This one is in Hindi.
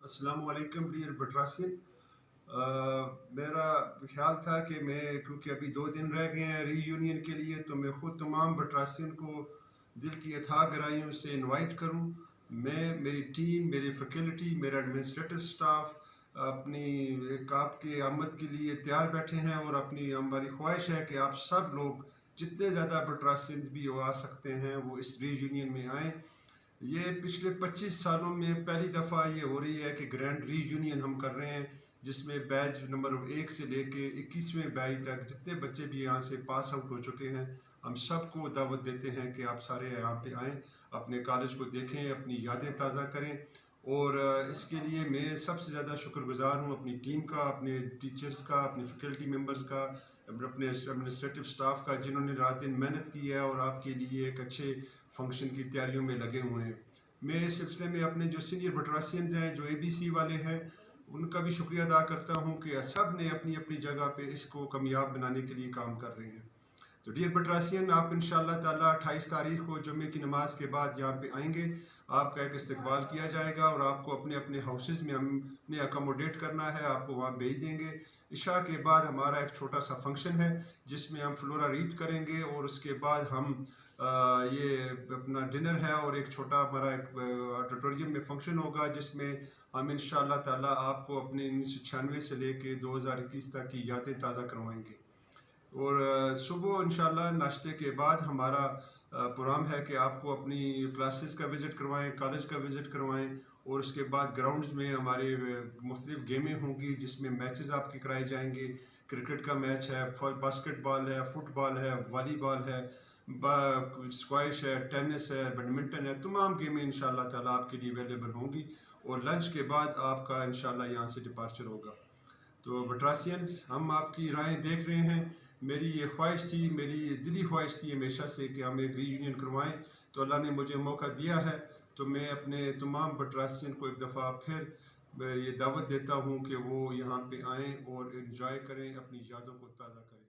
अस्सलाम वालेकुम डियर बटरासिन। मेरा ख्याल था कि मैं क्योंकि अभी 2 दिन रह गए हैं रीयूनियन के लिए, तो मैं ख़ुद तमाम बटरासिन को दिल की अथाह गहराइयों से इनवाइट करूं। मैं, मेरी टीम, मेरी फैकल्टी, मेरा एडमिनिस्ट्रेटिव स्टाफ अपनी एक आपके आमद के लिए तैयार बैठे हैं और अपनी हमारी ख्वाहिश है कि आप सब लोग जितने ज़्यादा बटरासिन भी हो आ सकते हैं वो इस रीयूनियन में आएँ। ये पिछले 25 सालों में पहली दफ़ा ये हो रही है कि ग्रैंड रीयूनियन हम कर रहे हैं, जिसमें बैच नंबर 1 से लेके 21वें बैच तक जितने बच्चे भी यहाँ से पास आउट हो चुके हैं, हम सबको दावत देते हैं कि आप सारे यहाँ पे आएँ, अपने कॉलेज को देखें, अपनी यादें ताज़ा करें। और इसके लिए मैं सबसे ज़्यादा शुक्रगुज़ार हूँ अपनी टीम का, अपने टीचर्स का, अपनी फैकल्टी मेंबर्स का, अपने एडमिनिस्ट्रेटिव स्टाफ का, जिन्होंने रात दिन मेहनत की है और आपके लिए एक अच्छे फंक्शन की तैयारियों में लगे हुए हैं। मैं इस सिलसिले में अपने जो सीनियर बटरासियंस हैं, जो ABC वाले हैं, उनका भी शुक्रिया अदा करता हूँ कि सब ने अपनी अपनी जगह पे इसको कामयाब बनाने के लिए काम कर रहे हैं। तो डियर बटरासियन, आप इंशाअल्लाह ताला 28 तारीख को जुम्मे की नमाज के बाद यहाँ पे आएंगे। आपका एक इस्तकबाल किया जाएगा और आपको अपने अपने हाउसेज में हमने अकोमोडेट करना है, आपको वहाँ भेज देंगे। इशा के बाद हमारा एक छोटा सा फंक्शन है जिसमें हम फ्लोरा रीत करेंगे और उसके बाद हम ये अपना डिनर है और एक छोटा हमारा एक ऑडिटोरियम में फंक्शन होगा जिसमें हम इंशाअल्लाह ताला आपको अपने 1996 से लेके 2021 तक की यादें ताज़ा करवाएंगे। और सुबह इंशाल्लाह नाश्ते के बाद हमारा प्रोग्राम है कि आपको अपनी क्लासेस का विज़िट करवाएं, कॉलेज का विज़िट करवाएं और उसके बाद ग्राउंड्स में हमारे मुख्तलिफ गेमें होंगी जिसमें मैचेस आपके कराए जाएंगे। क्रिकेट का मैच है, बास्केटबॉल है, फुटबॉल है, वॉलीबॉल है, स्क्वैश है, टेनिस है, बैडमिंटन है, तमाम गेमें इंशाल्लाह ताला आपके लिए अवेलेबल होंगी। और लंच के बाद आपका इंशाल्लाह यहाँ से डिपार्चर होगा। तो बटरासियंस, हम आपकी राय देख रहे हैं। मेरी ये ख्वाहिश थी, मेरी ये दिली ख्वाहिश थी हमेशा से कि हम एक रीयूनियन करवाएं, तो अल्लाह ने मुझे मौका दिया है। तो मैं अपने तमाम बटरासियन को एक दफ़ा फिर ये दावत देता हूँ कि वो यहाँ पे आएँ और इन्जॉय करें, अपनी यादों को ताज़ा करें।